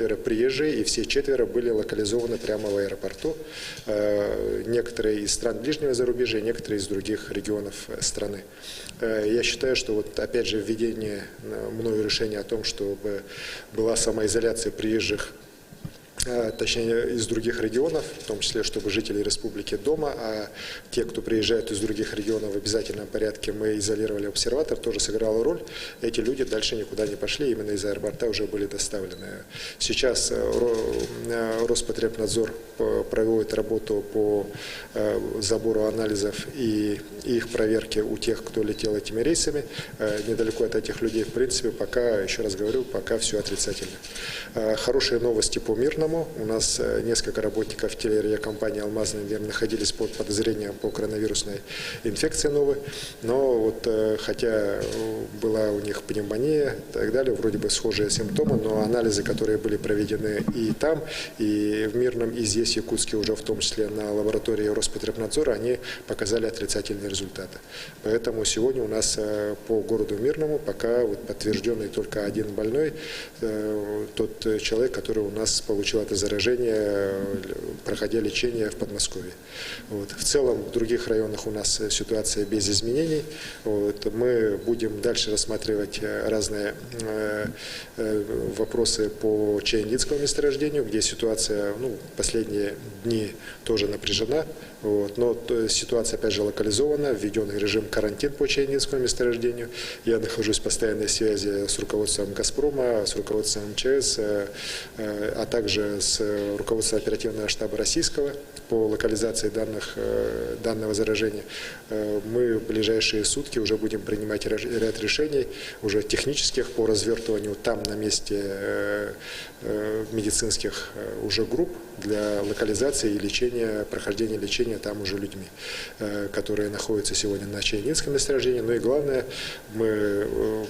четверо приезжие, и все четверо были локализованы прямо в аэропорту. Некоторые из стран ближнего зарубежья, некоторые из других регионов страны. Я считаю, что вот опять же введение мною решения о том, чтобы была самоизоляция приезжих, точнее из других регионов, в том числе, чтобы жители республики дома, а те, кто приезжают из других регионов в обязательном порядке, мы изолировали обсерватор, тоже сыграла роль. Эти люди дальше никуда не пошли, именно из аэропорта уже были доставлены. Сейчас Роспотребнадзор проводит работу по забору анализов и их проверке у тех, кто летел этими рейсами. Недалеко от этих людей, в принципе, пока, еще раз говорю, пока все отрицательно. Хорошие новости по Мирному. У нас несколько работников телерадиокомпании «Алмазный мир» находились под подозрением по коронавирусной инфекции новой, но вот хотя была у них пневмония и так далее, вроде бы схожие симптомы, но анализы, которые были проведены и там, и в Мирном, и здесь, в Якутске, уже в том числе на лаборатории Роспотребнадзора, они показали отрицательные результаты. Поэтому сегодня у нас по городу Мирному пока вот подтвержденный только один больной, тот человек, который у нас получил это заражение, проходя лечение в Подмосковье. Вот. В целом в других районах у нас ситуация без изменений. Вот. Мы будем дальше рассматривать разные вопросы по Чаендинскому месторождению, где ситуация последние дни тоже напряжена. Вот. Но ситуация опять же локализована, введен режим карантин по Чаендинскому месторождению. Я нахожусь в постоянной связи с руководством «Газпрома», с руководством МЧС, а также с руководством оперативного штаба российского по локализации данного заражения. Мы в ближайшие сутки уже будем принимать ряд решений, уже технических, по развертыванию там на месте медицинских уже групп для локализации и лечения, прохождения лечения там уже людьми, которые находятся сегодня на Чаендинском месторождении. Ну и главное, мы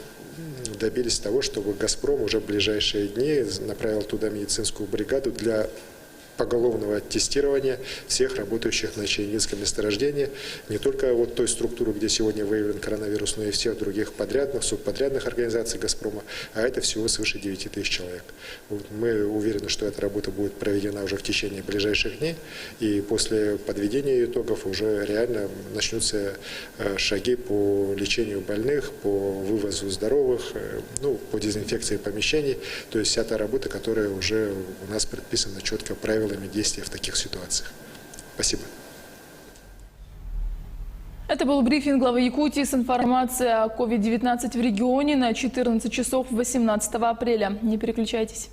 добились того, чтобы «Газпром» уже в ближайшие дни направил туда медицинскую бригаду для поголовного тестирования всех работающих на Чаендинском месторождении, не только вот той структуры, где сегодня выявлен коронавирус, но и всех других подрядных, субподрядных организаций «Газпрома», а это всего свыше 9 тысяч человек. Вот мы уверены, что эта работа будет проведена уже в течение ближайших дней, и после подведения итогов уже реально начнутся шаги по лечению больных, по вывозу здоровых, по дезинфекции помещений, то есть вся та работа, которая уже у нас предписана четко правилами действия в таких ситуациях. Спасибо. Это был брифинг главы Якутии с информацией о COVID-19 в регионе на 14 часов 18 апреля. Не переключайтесь.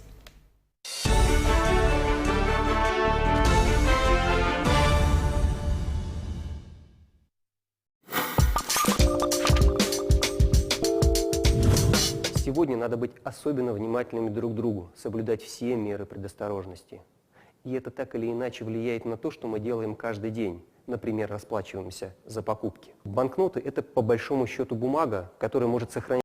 Сегодня надо быть особенно внимательными друг к другу, соблюдать все меры предосторожности. И это так или иначе влияет на то, что мы делаем каждый день. Например, расплачиваемся за покупки. Банкноты – это по большому счету бумага, которая может сохранять